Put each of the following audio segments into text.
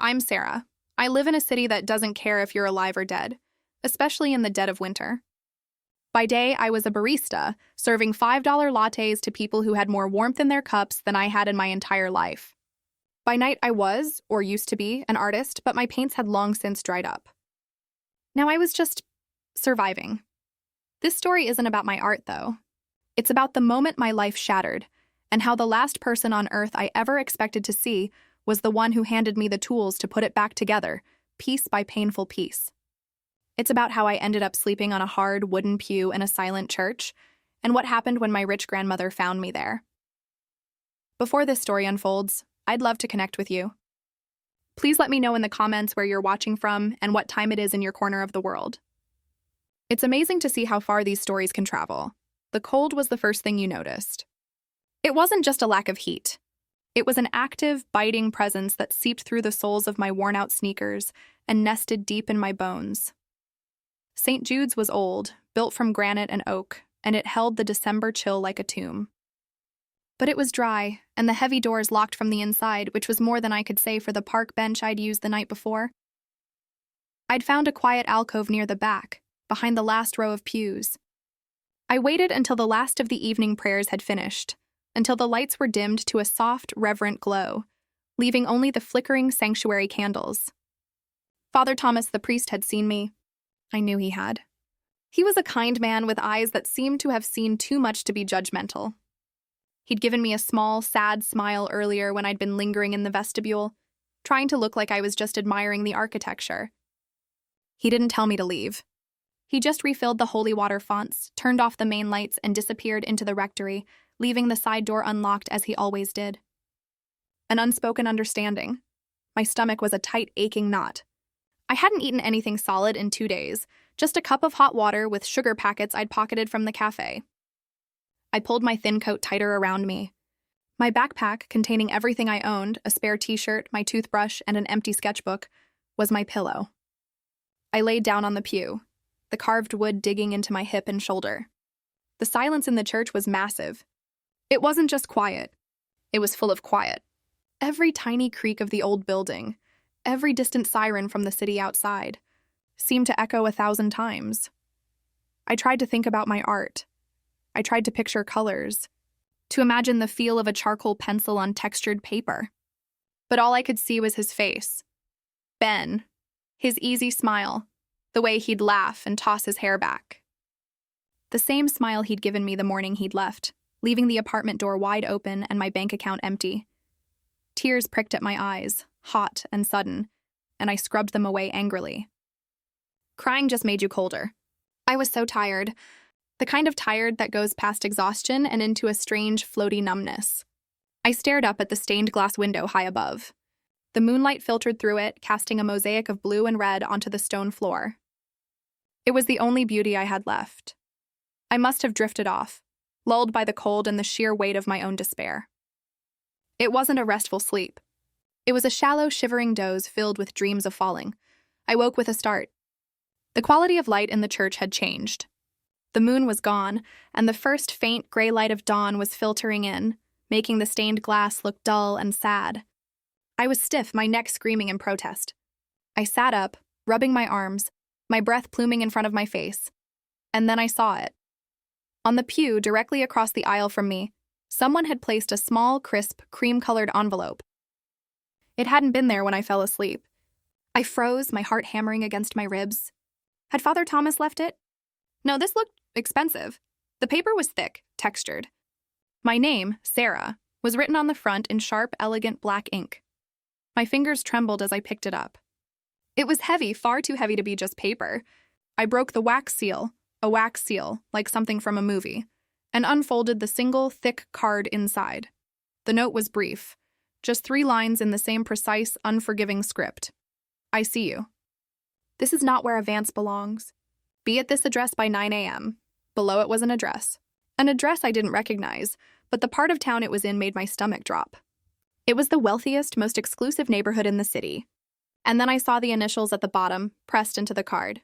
I'm Sarah. I live in a city that doesn't care if you're alive or dead, especially in the dead of winter. By day, I was a barista, serving $5 lattes to people who had more warmth in their cups than I had in my entire life. By night, I was, or used to be, an artist, but my paints had long since dried up. Now I was just surviving. This story isn't about my art, though. It's about the moment my life shattered, and how the last person on earth I ever expected to see was the one who handed me the tools to put it back together, piece by painful piece. It's about how I ended up sleeping on a hard wooden pew in a silent church, and what happened when my rich grandmother found me there. Before this story unfolds, I'd love to connect with you. Please let me know in the comments where you're watching from and what time it is in your corner of the world. It's amazing to see how far these stories can travel. The cold was the first thing you noticed. It wasn't just a lack of heat. It was an active, biting presence that seeped through the soles of my worn-out sneakers and nested deep in my bones. St. Jude's was old, built from granite and oak, and it held the December chill like a tomb. But it was dry, and the heavy doors locked from the inside, which was more than I could say for the park bench I'd used the night before. I'd found a quiet alcove near the back, behind the last row of pews. I waited until the last of the evening prayers had finished, until the lights were dimmed to a soft, reverent glow, leaving only the flickering sanctuary candles. Father Thomas the priest had seen me. I knew he had. He was a kind man with eyes that seemed to have seen too much to be judgmental. He'd given me a small, sad smile earlier when I'd been lingering in the vestibule, trying to look like I was just admiring the architecture. He didn't tell me to leave. He just refilled the holy water fonts, turned off the main lights, and disappeared into the rectory, leaving the side door unlocked as he always did. An unspoken understanding. My stomach was a tight, aching knot. I hadn't eaten anything solid in 2 days, just a cup of hot water with sugar packets I'd pocketed from the cafe. I pulled my thin coat tighter around me. My backpack, containing everything I owned, a spare t-shirt, my toothbrush, and an empty sketchbook, was my pillow. I laid down on the pew, the carved wood digging into my hip and shoulder. The silence in the church was massive. It wasn't just quiet. It was full of quiet. Every tiny creak of the old building, every distant siren from the city outside, seemed to echo 1,000 times. I tried to think about my art. I tried to picture colors, to imagine the feel of a charcoal pencil on textured paper. But all I could see was his face. Ben. His easy smile. The way he'd laugh and toss his hair back. The same smile he'd given me the morning he'd left, leaving the apartment door wide open and my bank account empty. Tears pricked at my eyes, hot and sudden, and I scrubbed them away angrily. Crying just made you colder. I was so tired. The kind of tired that goes past exhaustion and into a strange, floaty numbness. I stared up at the stained glass window high above. The moonlight filtered through it, casting a mosaic of blue and red onto the stone floor. It was the only beauty I had left. I must have drifted off, lulled by the cold and the sheer weight of my own despair. It wasn't a restful sleep. It was a shallow, shivering doze filled with dreams of falling. I woke with a start. The quality of light in the church had changed. The moon was gone, and the first faint gray light of dawn was filtering in, making the stained glass look dull and sad. I was stiff, my neck screaming in protest. I sat up, rubbing my arms, my breath pluming in front of my face. And then I saw it. On the pew, directly across the aisle from me, someone had placed a small, crisp, cream-colored envelope. It hadn't been there when I fell asleep. I froze, my heart hammering against my ribs. Had Father Thomas left it? No, this looked expensive. The paper was thick, textured. My name, Sarah, was written on the front in sharp, elegant black ink. My fingers trembled as I picked it up. It was heavy, far too heavy to be just paper. I broke the wax seal, a wax seal, like something from a movie, and unfolded the single, thick card inside. The note was brief, just 3 lines in the same precise, unforgiving script. I see you. This is not where Avance belongs. Be at this address by 9 a.m. Below it was an address. An address I didn't recognize, but the part of town it was in made my stomach drop. It was the wealthiest, most exclusive neighborhood in the city. And then I saw the initials at the bottom, pressed into the card.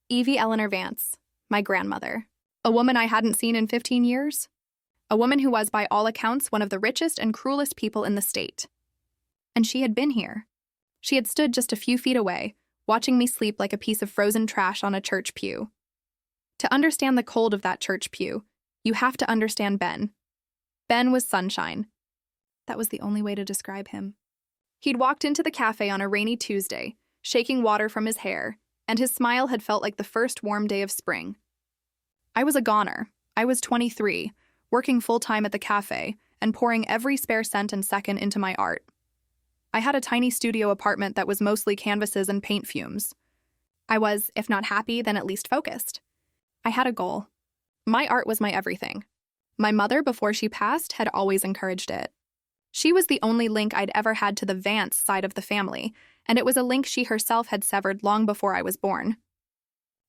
Evie Eleanor Vance, my grandmother. A woman I hadn't seen in 15 years. A woman who was, by all accounts, one of the richest and cruelest people in the state. And she had been here. She had stood just a few feet away, watching me sleep like a piece of frozen trash on a church pew. To understand the cold of that church pew, you have to understand Ben. Ben was sunshine. That was the only way to describe him. He'd walked into the cafe on a rainy Tuesday, shaking water from his hair, and his smile had felt like the first warm day of spring. I was a goner. I was 23, working full-time at the cafe, and pouring every spare cent and second into my art. I had a tiny studio apartment that was mostly canvases and paint fumes. I was, if not happy, then at least focused. I had a goal. My art was my everything. My mother, before she passed, had always encouraged it. She was the only link I'd ever had to the Vance side of the family, and it was a link she herself had severed long before I was born.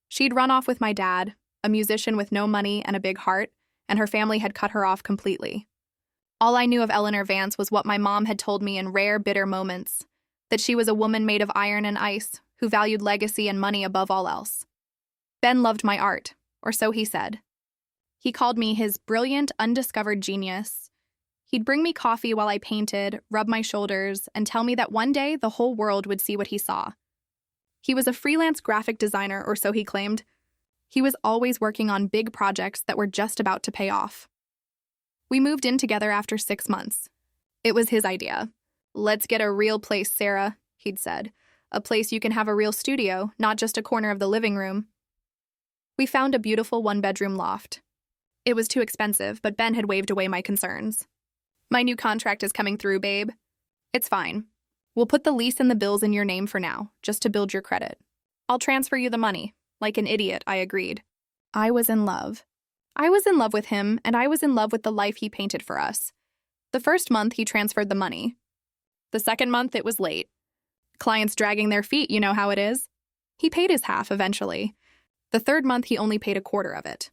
She'd run off with my dad, a musician with no money and a big heart, and her family had cut her off completely. All I knew of Eleanor Vance was what my mom had told me in rare, bitter moments, that she was a woman made of iron and ice, who valued legacy and money above all else. Ben loved my art, or so he said. He called me his brilliant, undiscovered genius. He'd bring me coffee while I painted, rub my shoulders, and tell me that one day the whole world would see what he saw. He was a freelance graphic designer, or so he claimed. He was always working on big projects that were just about to pay off. We moved in together after 6 months. It was his idea. "Let's get a real place, Sarah," he'd said. "A place you can have a real studio, not just a corner of the living room." We found a beautiful one-bedroom loft. It was too expensive, but Ben had waved away my concerns. "My new contract is coming through, babe. It's fine. We'll put the lease and the bills in your name for now, just to build your credit. I'll transfer you the money." Like an idiot, I agreed. I was in love. I was in love with him, and I was in love with the life he painted for us. The first month, he transferred the money. The second month, it was late. Clients dragging their feet, you know how it is. He paid his half eventually. The third month, he only paid a quarter of it.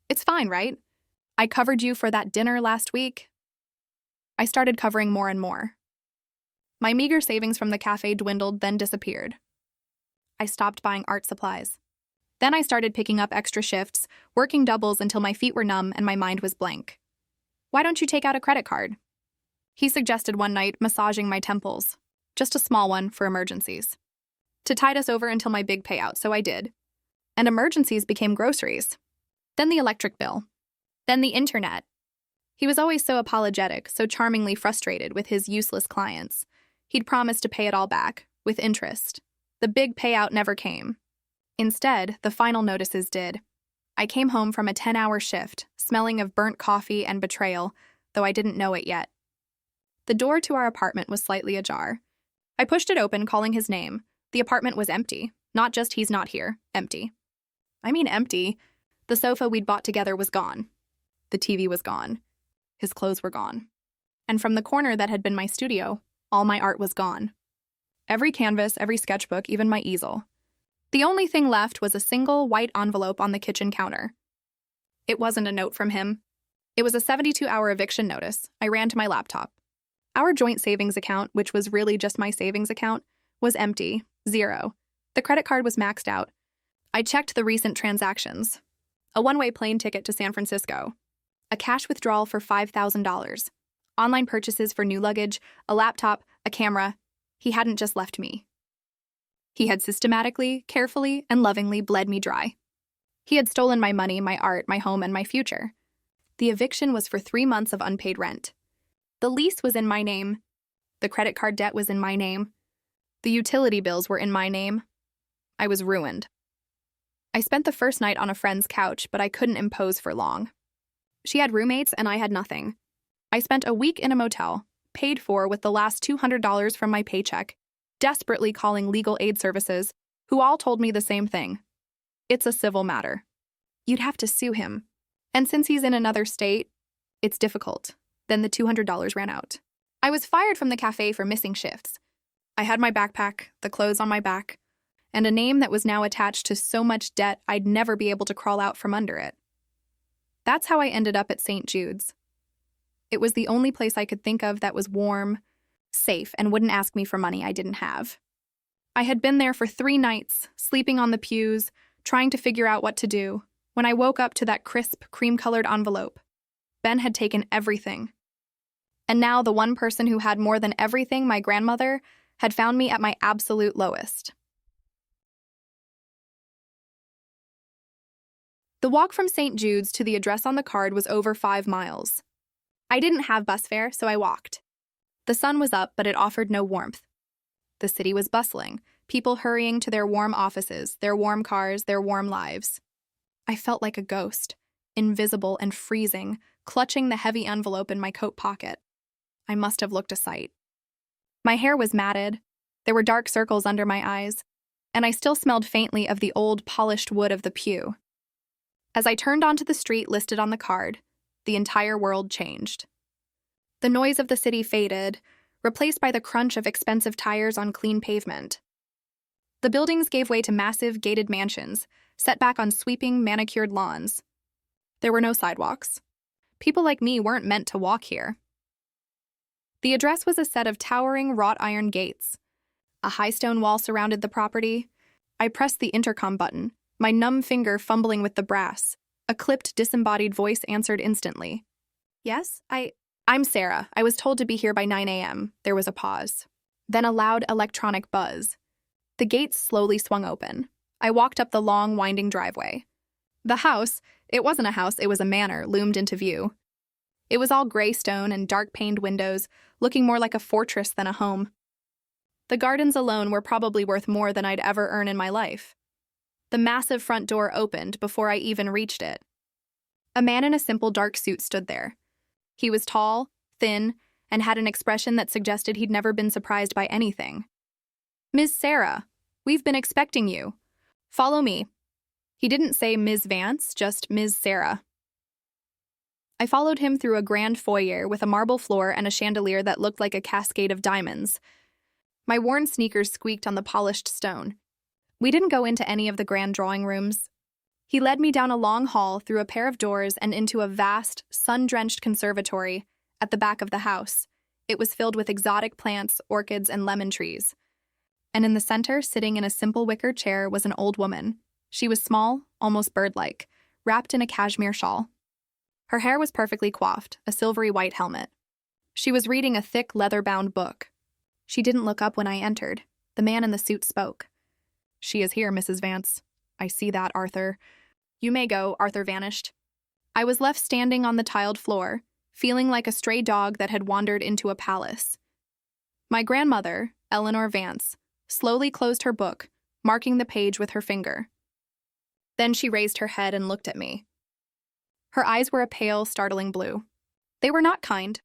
"It's fine, right? I covered you for that dinner last week." I started covering more and more. My meager savings from the cafe dwindled, then disappeared. I stopped buying art supplies. Then I started picking up extra shifts, working doubles until my feet were numb and my mind was blank. "Why don't you take out a credit card?" He suggested one night, massaging my temples. Just a small one for emergencies. To tide us over until my big payout, so I did. And emergencies became groceries. Then the electric bill. Then the internet. He was always so apologetic, so charmingly frustrated with his useless clients. He'd promised to pay it all back, with interest. The big payout never came. Instead, the final notices did. I came home from a 10-hour shift, smelling of burnt coffee and betrayal, though I didn't know it yet. The door to our apartment was slightly ajar. I pushed it open, calling his name. The apartment was empty. Not just "he's not here," empty. I mean empty. The sofa we'd bought together was gone. The TV was gone. His clothes were gone. And from the corner that had been my studio, all my art was gone. Every canvas, every sketchbook, even my easel. The only thing left was a single white envelope on the kitchen counter. It wasn't a note from him. It was a 72-hour eviction notice. I ran to my laptop. Our joint savings account, which was really just my savings account, was empty, 0. The credit card was maxed out. I checked the recent transactions. A one-way plane ticket to San Francisco. A cash withdrawal for $5,000. Online purchases for new luggage, a laptop, a camera. He hadn't just left me. He had systematically, carefully, and lovingly bled me dry. He had stolen my money, my art, my home, and my future. The eviction was for 3 months of unpaid rent. The lease was in my name. The credit card debt was in my name. The utility bills were in my name. I was ruined. I spent the first night on a friend's couch, but I couldn't impose for long. She had roommates, and I had nothing. I spent a week in a motel, paid for with the last $200 from my paycheck, desperately calling legal aid services, who all told me the same thing. It's a civil matter. You'd have to sue him. And since he's in another state, it's difficult. Then the $200 ran out. I was fired from the cafe for missing shifts. I had my backpack, the clothes on my back, and a name that was now attached to so much debt I'd never be able to crawl out from under it. That's how I ended up at St. Jude's. It was the only place I could think of that was warm, safe, and wouldn't ask me for money I didn't have. I had been there for 3 nights, sleeping on the pews, trying to figure out what to do, when I woke up to that crisp, cream-colored envelope. Ben had taken everything. And now the one person who had more than everything, my grandmother, had found me at my absolute lowest. The walk from St. Jude's to the address on the card was over 5 miles. I didn't have bus fare, so I walked. The sun was up, but it offered no warmth. The city was bustling, people hurrying to their warm offices, their warm cars, their warm lives. I felt like a ghost, invisible and freezing, clutching the heavy envelope in my coat pocket. I must have looked a sight. My hair was matted, there were dark circles under my eyes, and I still smelled faintly of the old polished wood of the pew. As I turned onto the street listed on the card, the entire world changed. The noise of the city faded, replaced by the crunch of expensive tires on clean pavement. The buildings gave way to massive, gated mansions, set back on sweeping, manicured lawns. There were no sidewalks. People like me weren't meant to walk here. The address was a set of towering wrought iron gates. A high stone wall surrounded the property. I pressed the intercom button, my numb finger fumbling with the brass. A clipped, disembodied voice answered instantly. Yes, I'm Sarah. I was told to be here by 9 a.m. There was a pause. Then a loud electronic buzz. The gates slowly swung open. I walked up the long, winding driveway. The house, it wasn't a house, it was a manor, loomed into view. It was all gray stone and dark-paned windows, looking more like a fortress than a home. The gardens alone were probably worth more than I'd ever earn in my life. The massive front door opened before I even reached it. A man in a simple dark suit stood there. He was tall, thin, and had an expression that suggested he'd never been surprised by anything. "Ms. Sarah, we've been expecting you. Follow me." He didn't say Ms. Vance, just Ms. Sarah. I followed him through a grand foyer with a marble floor and a chandelier that looked like a cascade of diamonds. My worn sneakers squeaked on the polished stone. We didn't go into any of the grand drawing rooms. He led me down a long hall through a pair of doors and into a vast, sun-drenched conservatory at the back of the house. It was filled with exotic plants, orchids, and lemon trees. And in the center, sitting in a simple wicker chair, was an old woman. She was small, almost bird-like, wrapped in a cashmere shawl. Her hair was perfectly coiffed, a silvery white helmet. She was reading a thick, leather-bound book. She didn't look up when I entered. The man in the suit spoke. "She is here, Mrs. Vance. I see that, Arthur." "You may go," Arthur vanished. I was left standing on the tiled floor, feeling like a stray dog that had wandered into a palace. My grandmother, Eleanor Vance, slowly closed her book, marking the page with her finger. Then she raised her head and looked at me. Her eyes were a pale, startling blue. They were not kind.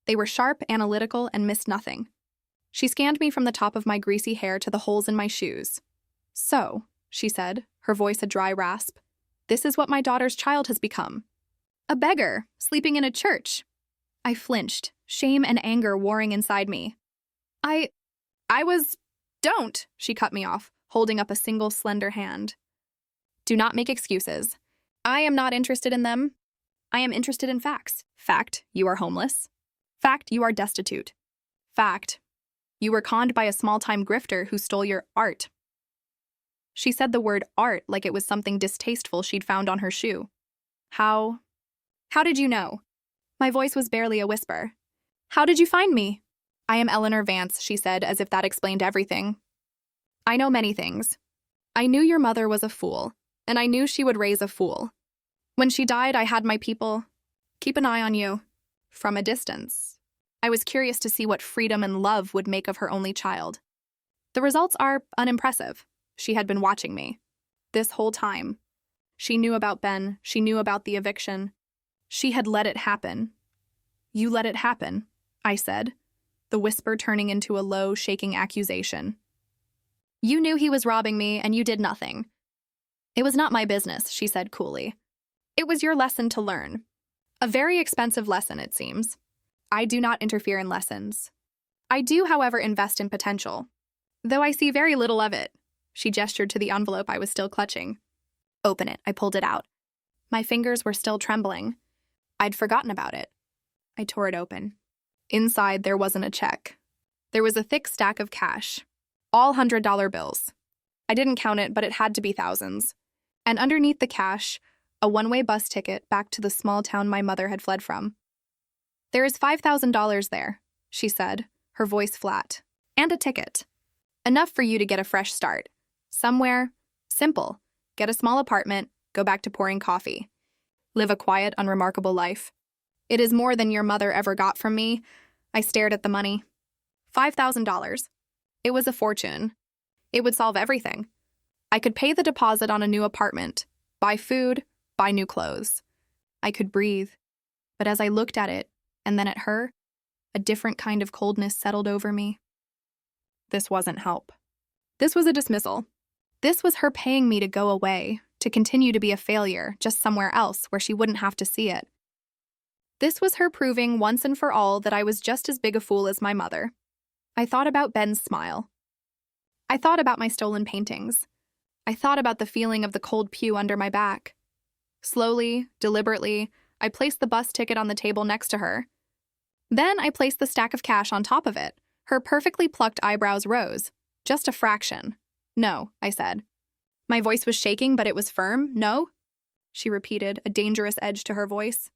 They were sharp, analytical, and missed nothing. She scanned me from the top of my greasy hair to the holes in my shoes. "So," she said, her voice a dry rasp, "this is what my daughter's child has become. A beggar, sleeping in a church." I flinched, shame and anger warring inside me. Don't," she cut me off, holding up a single slender hand. "Do not make excuses. I am not interested in them. I am interested in facts. Fact, you are homeless. Fact, you are destitute. Fact, you were conned by a small-time grifter who stole your art." She said the word art like it was something distasteful she'd found on her shoe. How did you know?" My voice was barely a whisper. "How did you find me?" "I am Eleanor Vance," she said, as if that explained everything. "I know many things. I knew your mother was a fool, and I knew she would raise a fool. When she died, I had my people keep an eye on you from a distance. I was curious to see what freedom and love would make of her only child. The results are unimpressive. She had been watching me. This whole time. She knew about Ben. She knew about the eviction. She had let it happen." "You let it happen," I said, the whisper turning into a low, shaking accusation. "You knew he was robbing me, and you did nothing." "It was not my business," she said coolly. "It was your lesson to learn. A very expensive lesson, it seems. I do not interfere in lessons. I do, however, invest in potential, though I see very little of it." She gestured to the envelope I was still clutching. "Open it." I pulled it out. My fingers were still trembling. I'd forgotten about it. I tore it open. Inside, there wasn't a check. There was a thick stack of cash, all $100 bills. I didn't count it, but it had to be thousands. And underneath the cash, a one-way bus ticket back to the small town my mother had fled from. "There is $5,000 there," she said, her voice flat. And a ticket. Enough for you to get a fresh start. Somewhere simple. Get a small apartment, go back to pouring coffee. Live a quiet, unremarkable life. It is more than your mother ever got from me. I stared at the money. $5,000. It was a fortune. It would solve everything. I could pay the deposit on a new apartment, buy food, buy new clothes. I could breathe. But as I looked at it, and then at her, a different kind of coldness settled over me. This wasn't help. This was a dismissal. This was her paying me to go away, to continue to be a failure, just somewhere else where she wouldn't have to see it. This was her proving once and for all that I was just as big a fool as my mother. I thought about Ben's smile. I thought about my stolen paintings. I thought about the feeling of the cold pew under my back. Slowly, deliberately, I placed the bus ticket on the table next to her. Then I placed the stack of cash on top of it. Her perfectly plucked eyebrows rose. Just a fraction. No, I said. My voice was shaking, but it was firm. No? She repeated, a dangerous edge to her voice.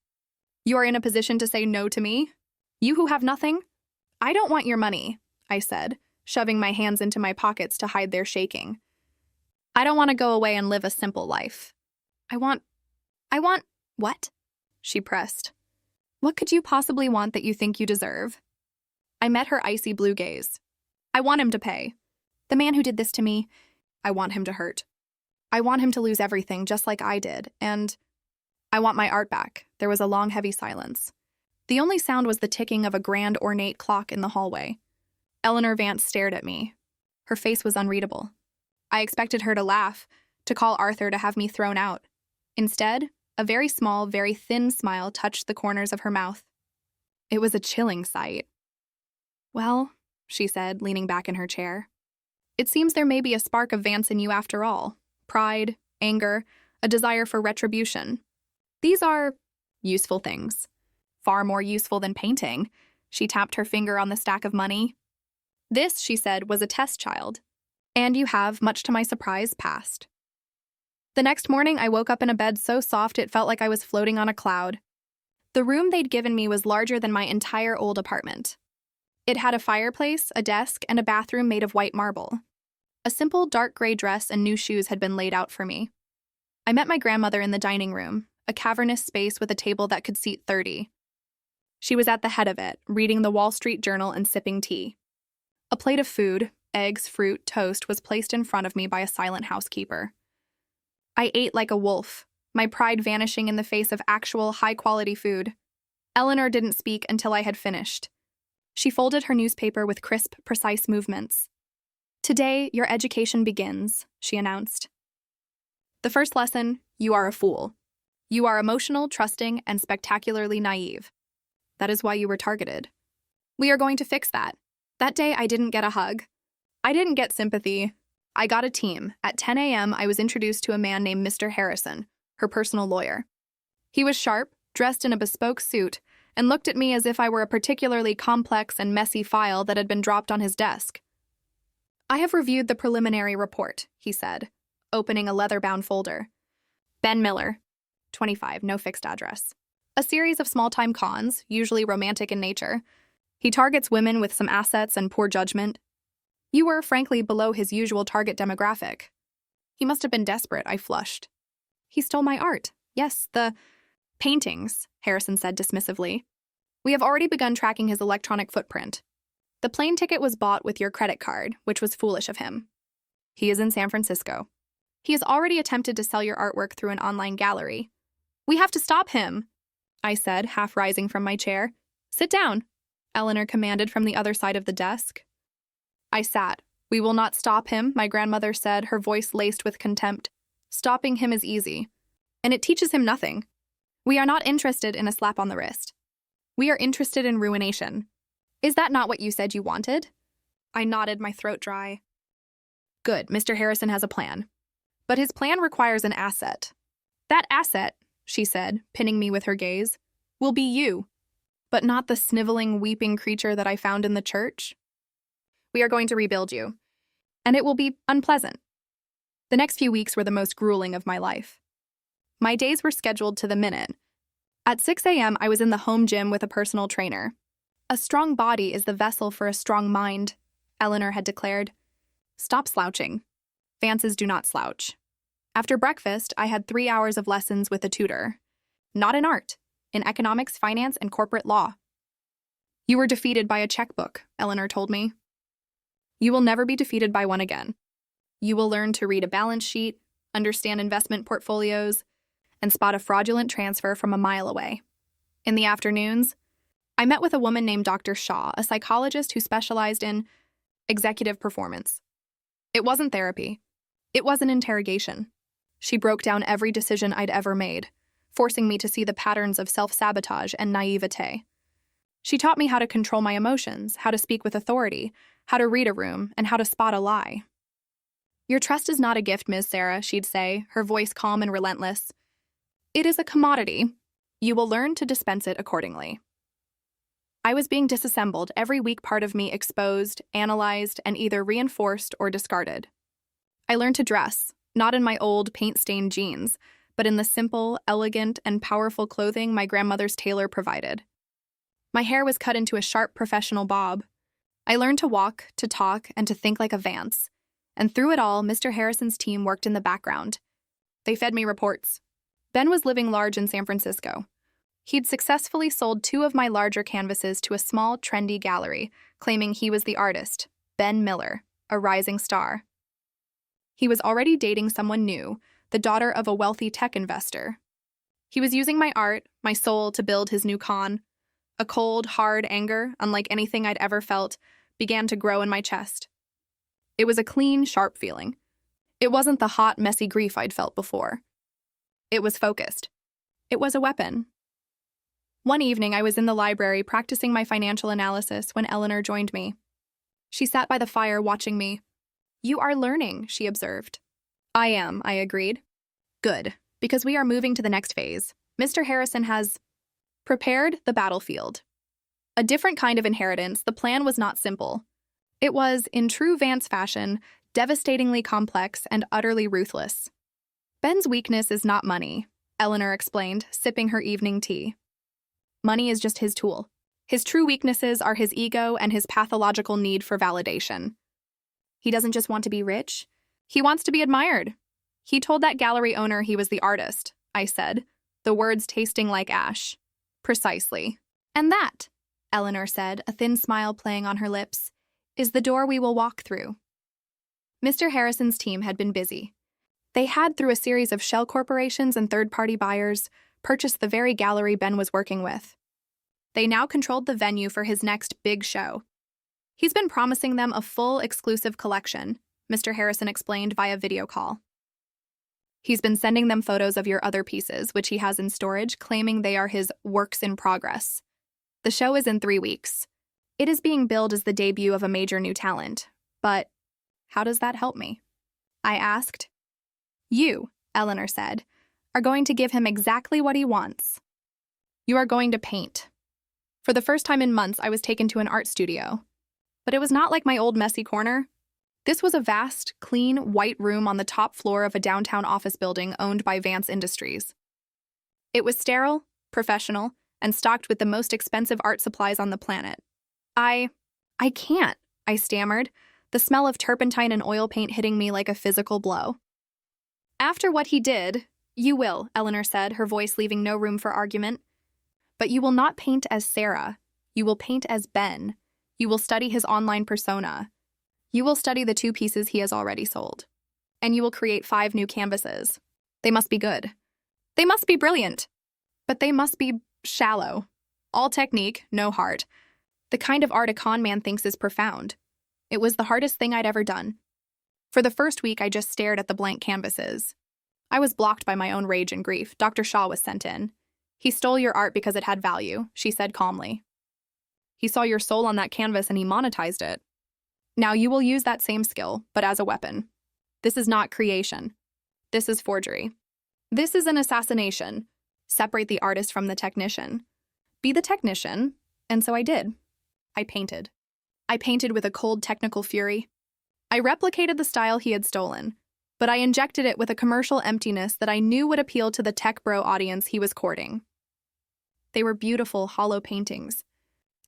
You are in a position to say no to me? You who have nothing? I don't want your money, I said, shoving my hands into my pockets to hide their shaking. I don't want to go away and live a simple life. I want, what? She pressed. What could you possibly want that you think you deserve? I met her icy blue gaze. I want him to pay. The man who did this to me, I want him to hurt. I want him to lose everything just like I did, and I want my art back. There was a long, heavy silence. The only sound was the ticking of a grand, ornate clock in the hallway. Eleanor Vance stared at me. Her face was unreadable. I expected her to laugh, to call Arthur to have me thrown out. Instead, a very small, very thin smile touched the corners of her mouth. It was a chilling sight. Well, she said, leaning back in her chair, it seems there may be a spark of Vance in you after all. Pride, anger, a desire for retribution. These are useful things. Far more useful than painting. She tapped her finger on the stack of money. This, she said, was a test child. And you have, much to my surprise, passed. The next morning, I woke up in a bed so soft it felt like I was floating on a cloud. The room they'd given me was larger than my entire old apartment. It had a fireplace, a desk, and a bathroom made of white marble. A simple dark gray dress and new shoes had been laid out for me. I met my grandmother in the dining room, a cavernous space with a table that could seat 30. She was at the head of it, reading the Wall Street Journal and sipping tea. A plate of food, eggs, fruit, toast, was placed in front of me by a silent housekeeper. I ate like a wolf, my pride vanishing in the face of actual, high-quality food. Eleanor didn't speak until I had finished. She folded her newspaper with crisp, precise movements. Today, your education begins, she announced. The first lesson, you are a fool. You are emotional, trusting, and spectacularly naive. That is why you were targeted. We are going to fix that. That day, I didn't get a hug. I didn't get sympathy. I got a team. At 10 a.m., I was introduced to a man named Mr. Harrison, her personal lawyer. He was sharp, dressed in a bespoke suit, and looked at me as if I were a particularly complex and messy file that had been dropped on his desk. I have reviewed the preliminary report, he said, opening a leather-bound folder. Ben Miller, 25, no fixed address. A series of small-time cons, usually romantic in nature. He targets women with some assets and poor judgment. You were, frankly, below his usual target demographic. He must have been desperate, I flushed. He stole my art. Yes, the paintings, Harrison said dismissively. We have already begun tracking his electronic footprint. The plane ticket was bought with your credit card, which was foolish of him. He is in San Francisco. He has already attempted to sell your artwork through an online gallery. We have to stop him, I said, half rising from my chair. Sit down, Eleanor commanded from the other side of the desk. I sat. We will not stop him, my grandmother said, her voice laced with contempt. Stopping him is easy, and it teaches him nothing. We are not interested in a slap on the wrist. We are interested in ruination. Is that not what you said you wanted? I nodded, my throat dry. Good, Mr. Harrison has a plan. But his plan requires an asset. That asset, she said, pinning me with her gaze, will be you, but not the sniveling, weeping creature that I found in the church. We are going to rebuild you, and it will be unpleasant. The next few weeks were the most grueling of my life. My days were scheduled to the minute. At 6 a.m., I was in the home gym with a personal trainer. A strong body is the vessel for a strong mind. Eleanor had declared. Stop slouching. Vances do not slouch. After breakfast, I had 3 hours of lessons with a tutor. Not in art, in economics, finance, and corporate law. You were defeated by a checkbook, Eleanor told me. You will never be defeated by one again. You will learn to read a balance sheet, understand investment portfolios, and spot a fraudulent transfer from a mile away. In the afternoons, I met with a woman named Dr. Shaw, a psychologist who specialized in executive performance. It wasn't therapy. It was an interrogation. She broke down every decision I'd ever made, forcing me to see the patterns of self-sabotage and naivete. She taught me how to control my emotions, how to speak with authority, how to read a room, and how to spot a lie. Your trust is not a gift, Ms. Sarah, she'd say, her voice calm and relentless. It is a commodity. You will learn to dispense it accordingly. I was being disassembled, every weak part of me exposed, analyzed, and either reinforced or discarded. I learned to dress, not in my old paint-stained jeans, but in the simple, elegant, and powerful clothing my grandmother's tailor provided. My hair was cut into a sharp professional bob. I learned to walk, to talk, and to think like a Vance. And through it all, Mr. Harrison's team worked in the background. They fed me reports. Ben was living large in San Francisco. He'd successfully sold 2 of my larger canvases to a small, trendy gallery, claiming he was the artist, Ben Miller, a rising star. He was already dating someone new, the daughter of a wealthy tech investor. He was using my art, my soul, to build his new con. A cold, hard anger, unlike anything I'd ever felt, began to grow in my chest. It was a clean, sharp feeling. It wasn't the hot, messy grief I'd felt before. It was focused. It was a weapon. One evening, I was in the library practicing my financial analysis when Eleanor joined me. She sat by the fire watching me. You are learning, she observed. I am, I agreed. Good, because we are moving to the next phase. Mr. Harrison has prepared the battlefield. A different kind of inheritance, the plan was not simple. It was, in true Vance fashion, devastatingly complex and utterly ruthless. Ben's weakness is not money, Eleanor explained, sipping her evening tea. Money is just his tool. His true weaknesses are his ego and his pathological need for validation. He doesn't just want to be rich. He wants to be admired. He told that gallery owner he was the artist, I said, the words tasting like ash. Precisely. And that, Eleanor said, a thin smile playing on her lips, is the door we will walk through. Mr. Harrison's team had been busy. They had, through a series of shell corporations and third-party buyers, purchased the very gallery Ben was working with. They now controlled the venue for his next big show. He's been promising them a full, exclusive collection, Mr. Harrison explained via video call. He's been sending them photos of your other pieces, which he has in storage, claiming they are his works in progress. The show is in 3 weeks. It is being billed as the debut of a major new talent. But how does that help me? I asked. You, Eleanor said, are going to give him exactly what he wants. You are going to paint. For the first time in months, I was taken to an art studio. But it was not like my old messy corner. This was a vast, clean, white room on the top floor of a downtown office building owned by Vance Industries. It was sterile, professional, and stocked with the most expensive art supplies on the planet. I can't, I stammered, the smell of turpentine and oil paint hitting me like a physical blow. After what he did, you will, Eleanor said, her voice leaving no room for argument. But you will not paint as Sarah. You will paint as Ben. You will study his online persona. You will study the 2 pieces he has already sold. And you will create 5 new canvases. They must be good. They must be brilliant. But they must be shallow. All technique, no heart. The kind of art a con man thinks is profound. It was the hardest thing I'd ever done. For the first week, I just stared at the blank canvases. I was blocked by my own rage and grief. Dr. Shaw was sent in. He stole your art because it had value, she said calmly. He saw your soul on that canvas and he monetized it. Now you will use that same skill, but as a weapon. This is not creation. This is forgery. This is an assassination. Separate the artist from the technician. Be the technician, and so I did. I painted. I painted with a cold technical fury. I replicated the style he had stolen, but I injected it with a commercial emptiness that I knew would appeal to the tech bro audience he was courting. They were beautiful, hollow paintings.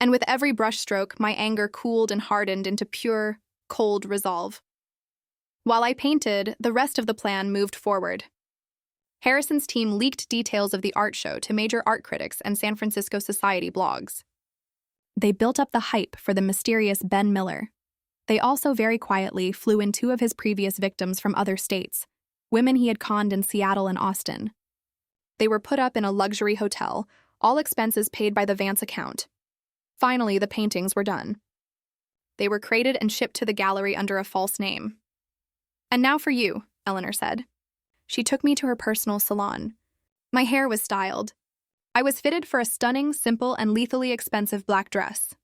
And with every brushstroke, my anger cooled and hardened into pure, cold resolve. While I painted, the rest of the plan moved forward. Harrison's team leaked details of the art show to major art critics and San Francisco Society blogs. They built up the hype for the mysterious Ben Miller. They also very quietly flew in 2 of his previous victims from other states, women he had conned in Seattle and Austin. They were put up in a luxury hotel, all expenses paid by the Vance account. Finally, the paintings were done. They were created and shipped to the gallery under a false name. "And now for you," Eleanor said. She took me to her personal salon. My hair was styled. I was fitted for a stunning, simple, and lethally expensive black dress.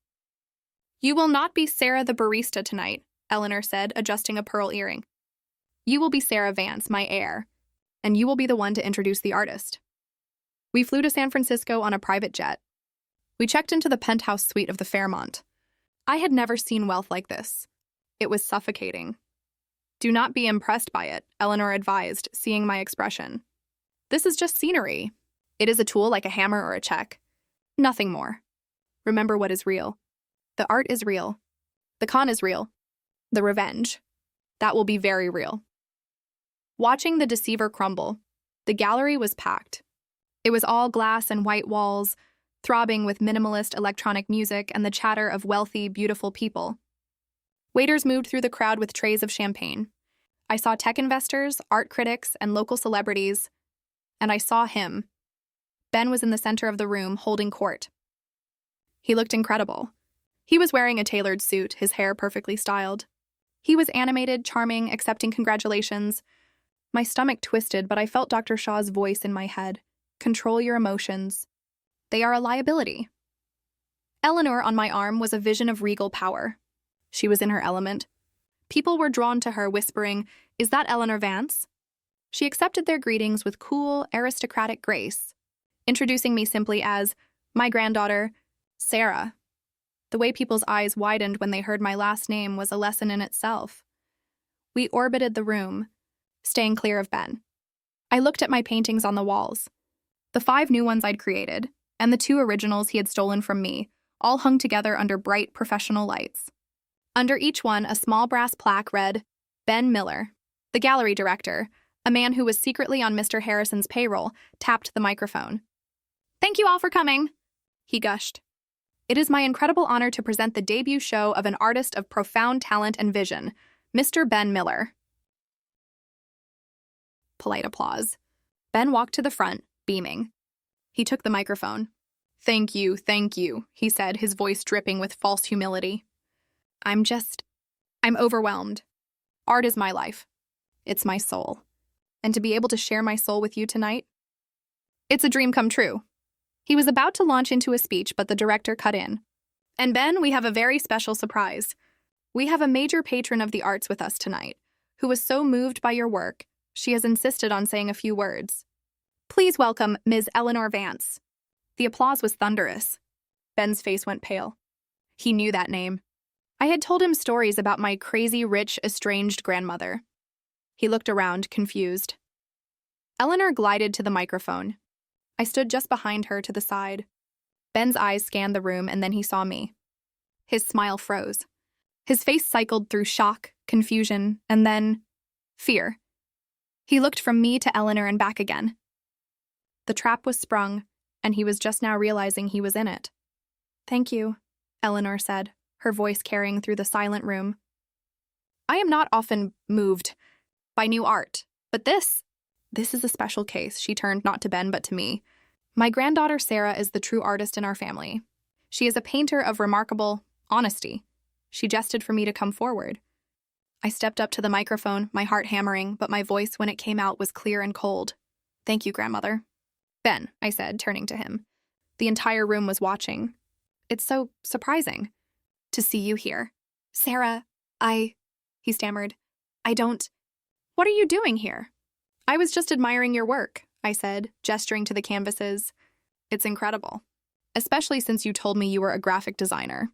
"You will not be Sarah the barista tonight," Eleanor said, adjusting a pearl earring. "You will be Sarah Vance, my heir, and you will be the one to introduce the artist." We flew to San Francisco on a private jet. We checked into the penthouse suite of the Fairmont. I had never seen wealth like this. It was suffocating. "Do not be impressed by it," Eleanor advised, seeing my expression. "This is just scenery. It is a tool like a hammer or a check. Nothing more. Remember what is real. The art is real. The con is real. The revenge. That will be very real." Watching the deceiver crumble, the gallery was packed. It was all glass and white walls, throbbing with minimalist electronic music and the chatter of wealthy, beautiful people. Waiters moved through the crowd with trays of champagne. I saw tech investors, art critics, and local celebrities. And I saw him. Ben was in the center of the room, holding court. He looked incredible. He was wearing a tailored suit, his hair perfectly styled. He was animated, charming, accepting congratulations. My stomach twisted, but I felt Dr. Shaw's voice in my head. "Control your emotions. They are a liability." Eleanor on my arm was a vision of regal power. She was in her element. People were drawn to her, whispering, "Is that Eleanor Vance?" She accepted their greetings with cool, aristocratic grace, introducing me simply as my granddaughter, Sarah. The way people's eyes widened when they heard my last name was a lesson in itself. We orbited the room, staying clear of Ben. I looked at my paintings on the walls. The 5 new ones I'd created, and the 2 originals he had stolen from me, all hung together under bright, professional lights. Under each one, a small brass plaque read, "Ben Miller." The gallery director, a man who was secretly on Mr. Harrison's payroll, tapped the microphone. "Thank you all for coming," he gushed. "It is my incredible honor to present the debut show of an artist of profound talent and vision, Mr. Ben Miller." Polite applause. Ben walked to the front, beaming. He took the microphone. Thank you," he said, his voice dripping with false humility. I'm overwhelmed. Art is my life. It's my soul. And to be able to share my soul with you tonight, it's a dream come true." He was about to launch into a speech, but the director cut in. "And Ben, we have a very special surprise. We have a major patron of the arts with us tonight, who was so moved by your work, she has insisted on saying a few words. Please welcome Ms. Eleanor Vance." The applause was thunderous. Ben's face went pale. He knew that name. I had told him stories about my crazy, rich, estranged grandmother. He looked around, confused. Eleanor glided to the microphone. I stood just behind her to the side. Ben's eyes scanned the room, and then he saw me. His smile froze. His face cycled through shock, confusion, and then fear. He looked from me to Eleanor and back again. The trap was sprung, and he was just now realizing he was in it. "Thank you," Eleanor said, her voice carrying through the silent room. "I am not often moved by new art, but this is a special case," she turned not to Ben but to me. "My granddaughter Sarah is the true artist in our family. She is a painter of remarkable honesty." She gestured for me to come forward. I stepped up to the microphone, my heart hammering, but my voice when it came out was clear and cold. "Thank you, grandmother." "Ben," I said, turning to him. The entire room was watching. "It's so surprising to see you here." "Sarah, he stammered. What are you doing here?" "I was just admiring your work," I said, gesturing to the canvases. "It's incredible, especially since you told me you were a graphic designer.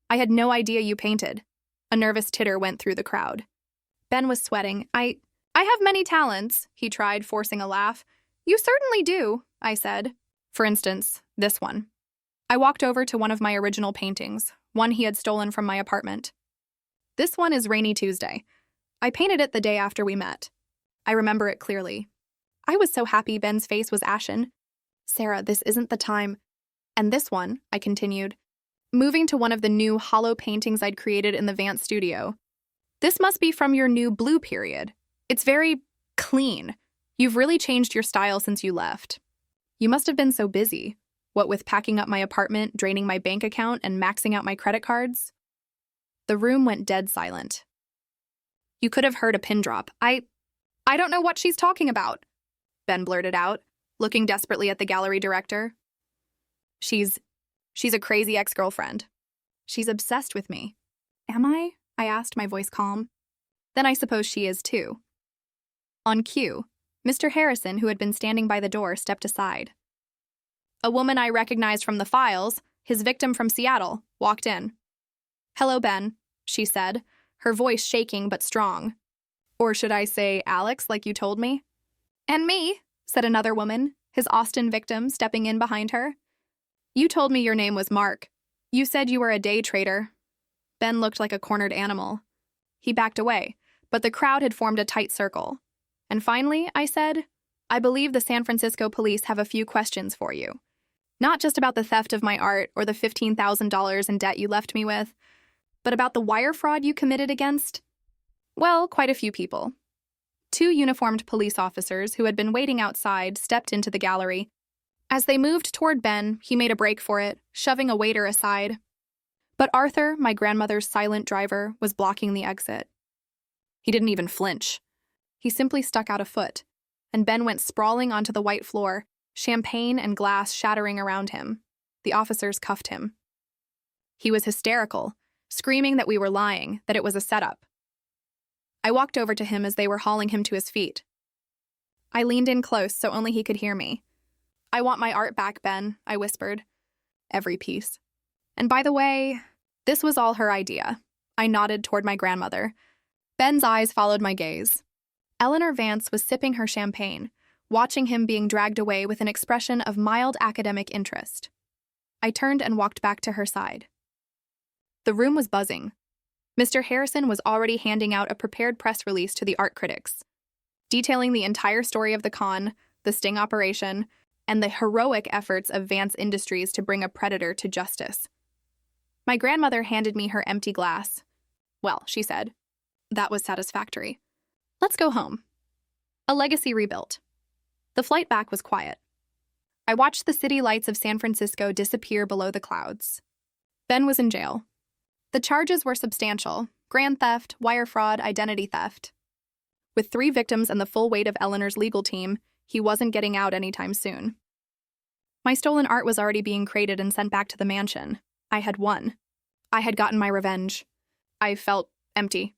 I had no idea you painted." A nervous titter went through the crowd. Ben was sweating. I have many talents," he tried, forcing a laugh. "You certainly do," I said. "For instance, this one." I walked over to one of my original paintings, one he had stolen from my apartment. This one is Rainy Tuesday. I painted it the day after we met. I remember it clearly. I was so happy Ben's face was ashen. Sarah, this isn't the time. And this one, I continued, moving to one of the new hollow paintings I'd created in the Vance studio. This must be from your new blue period. It's very clean. You've really changed your style since you left. You must have been so busy, what with packing up my apartment, draining my bank account, and maxing out my credit cards. The room went dead silent. You could have heard a pin drop. I don't know what she's talking about, Ben blurted out, looking desperately at the gallery director. She's a crazy ex-girlfriend. She's obsessed with me. Am I? I asked, my voice calm. Then I suppose she is too. On cue, Mr. Harrison, who had been standing by the door, stepped aside. A woman I recognized from the files, his victim from Seattle, walked in. Hello, Ben, she said, her voice shaking but strong. Or should I say Alex, like you told me? And me, said another woman, his Austin victim stepping in behind her. You told me your name was Mark. You said you were a day trader. Ben looked like a cornered animal. He backed away, but the crowd had formed a tight circle. And finally, I said, I believe the San Francisco police have a few questions for you. Not just about the theft of my art or the $15,000 in debt you left me with, but about the wire fraud you committed against, well, quite a few people. 2 uniformed police officers who had been waiting outside stepped into the gallery. As they moved toward Ben, he made a break for it, shoving a waiter aside. But Arthur, my grandmother's silent driver, was blocking the exit. He didn't even flinch. He simply stuck out a foot, and Ben went sprawling onto the white floor, champagne and glass shattering around him. The officers cuffed him. He was hysterical, screaming that we were lying, that it was a setup. I walked over to him as they were hauling him to his feet. I leaned in close so only he could hear me. I want my art back, Ben, I whispered. Every piece. And by the way, this was all her idea. I nodded toward my grandmother. Ben's eyes followed my gaze. Eleanor Vance was sipping her champagne, watching him being dragged away with an expression of mild academic interest. I turned and walked back to her side. The room was buzzing. Mr. Harrison was already handing out a prepared press release to the art critics, detailing the entire story of the con, the sting operation, and the heroic efforts of Vance Industries to bring a predator to justice. My grandmother handed me her empty glass. Well, she said, that was satisfactory. Let's go home. A legacy rebuilt. The flight back was quiet. I watched the city lights of San Francisco disappear below the clouds. Ben was in jail. The charges were substantial: grand theft, wire fraud, identity theft. With 3 victims and the full weight of Eleanor's legal team, he wasn't getting out anytime soon. My stolen art was already being crated and sent back to the mansion. I had won. I had gotten my revenge. I felt empty.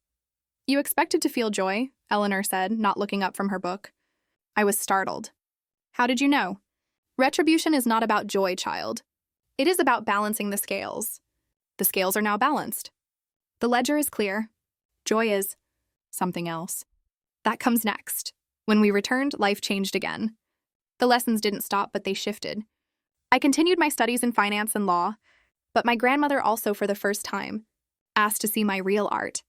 You expected to feel joy, Eleanor said, not looking up from her book. I was startled. How did you know? Retribution is not about joy, child. It is about balancing the scales. The scales are now balanced. The ledger is clear. Joy is something else. That comes next. When we returned, life changed again. The lessons didn't stop, but they shifted. I continued my studies in finance and law, but my grandmother also, for the first time, asked to see my real art.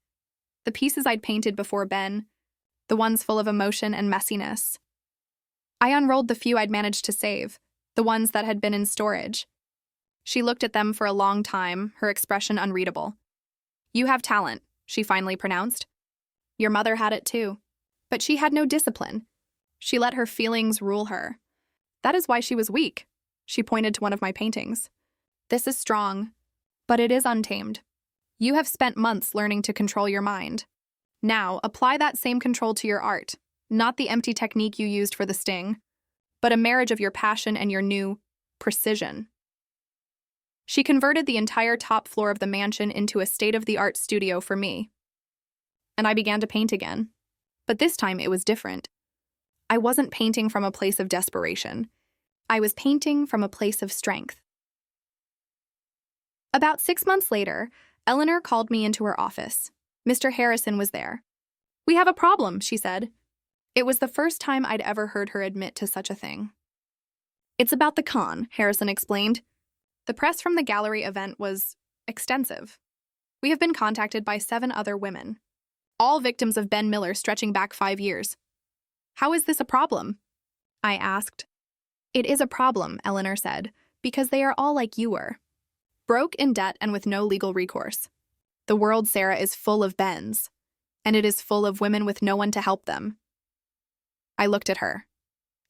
The pieces I'd painted before Ben, the ones full of emotion and messiness. I unrolled the few I'd managed to save, the ones that had been in storage. She looked at them for a long time, her expression unreadable. You have talent, she finally pronounced. Your mother had it too. But she had no discipline. She let her feelings rule her. That is why she was weak. She pointed to one of my paintings. This is strong, but it is untamed. You have spent months learning to control your mind. Now, apply that same control to your art, not the empty technique you used for the sting, but a marriage of your passion and your new precision. She converted the entire top floor of the mansion into a state-of-the-art studio for me. And I began to paint again. But this time it was different. I wasn't painting from a place of desperation. I was painting from a place of strength. About 6 months later, Eleanor called me into her office. Mr. Harrison was there. We have a problem, she said. It was the first time I'd ever heard her admit to such a thing. It's about the con, Harrison explained. The press from the gallery event was extensive. We have been contacted by 7 other women, all victims of Ben Miller stretching back 5 years. How is this a problem? I asked. It is a problem, Eleanor said, because they are all like you were. Broke, in debt, and with no legal recourse. The world, Sarah, is full of Bens, and it is full of women with no one to help them. I looked at her,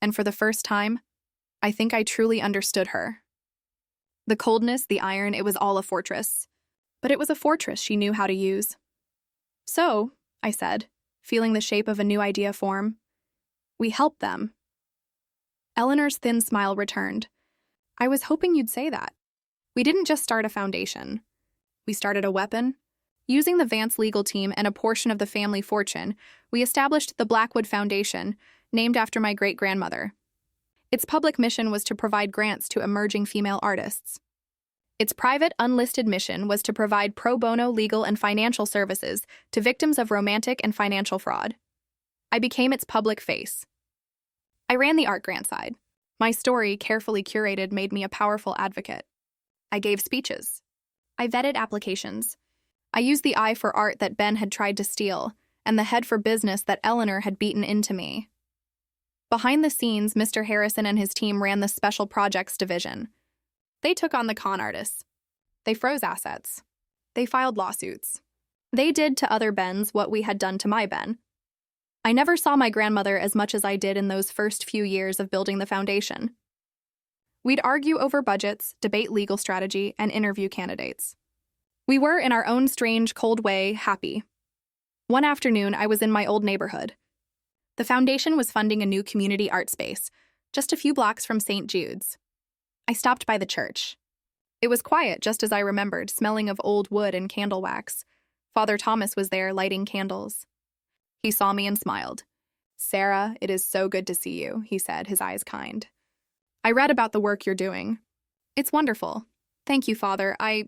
and for the first time, I think I truly understood her. The coldness, the iron, it was all a fortress. But it was a fortress she knew how to use. So, I said, feeling the shape of a new idea form, we help them. Eleanor's thin smile returned. I was hoping you'd say that. We didn't just start a foundation. We started a weapon. Using the Vance legal team and a portion of the family fortune, we established the Blackwood Foundation, named after my great-grandmother. Its public mission was to provide grants to emerging female artists. Its private, unlisted mission was to provide pro bono legal and financial services to victims of romantic and financial fraud. I became its public face. I ran the art grant side. My story, carefully curated, made me a powerful advocate. I gave speeches. I vetted applications. I used the eye for art that Ben had tried to steal, and the head for business that Eleanor had beaten into me. Behind the scenes, Mr. Harrison and his team ran the Special Projects Division. They took on the con artists. They froze assets. They filed lawsuits. They did to other Bens what we had done to my Ben. I never saw my grandmother as much as I did in those first few years of building the foundation. We'd argue over budgets, debate legal strategy, and interview candidates. We were, in our own strange, cold way, happy. One afternoon, I was in my old neighborhood. The foundation was funding a new community art space, just a few blocks from St. Jude's. I stopped by the church. It was quiet, just as I remembered, smelling of old wood and candle wax. Father Thomas was there, lighting candles. He saw me and smiled. "Sarah, it is so good to see you," he said, his eyes kind. "I read about the work you're doing. It's wonderful. Thank you, Father. I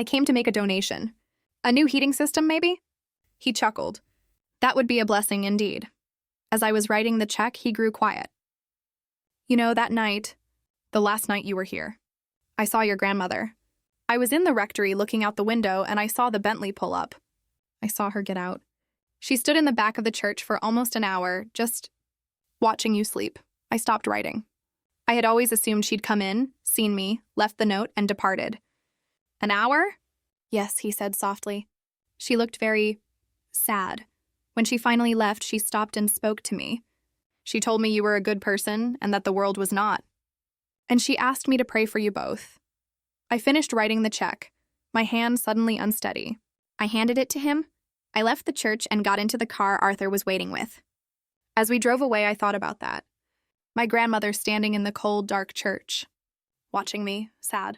came to make a donation. A new heating system, maybe?" He chuckled. "That would be a blessing indeed." As I was writing the check, he grew quiet. "You know, that night, the last night you were here, I saw your grandmother. I was in the rectory looking out the window, and I saw the Bentley pull up. I saw her get out. She stood in the back of the church for almost an hour, just watching you sleep. I stopped writing. I had always assumed she'd come in, seen me, left the note, and departed. An hour? Yes, he said softly. She looked very sad. When she finally left, she stopped and spoke to me. She told me you were a good person and that the world was not. And she asked me to pray for you both. I finished writing the check, my hand suddenly unsteady. I handed it to him. I left the church and got into the car Arthur was waiting with. As we drove away, I thought about that. My grandmother standing in the cold, dark church, watching me, sad.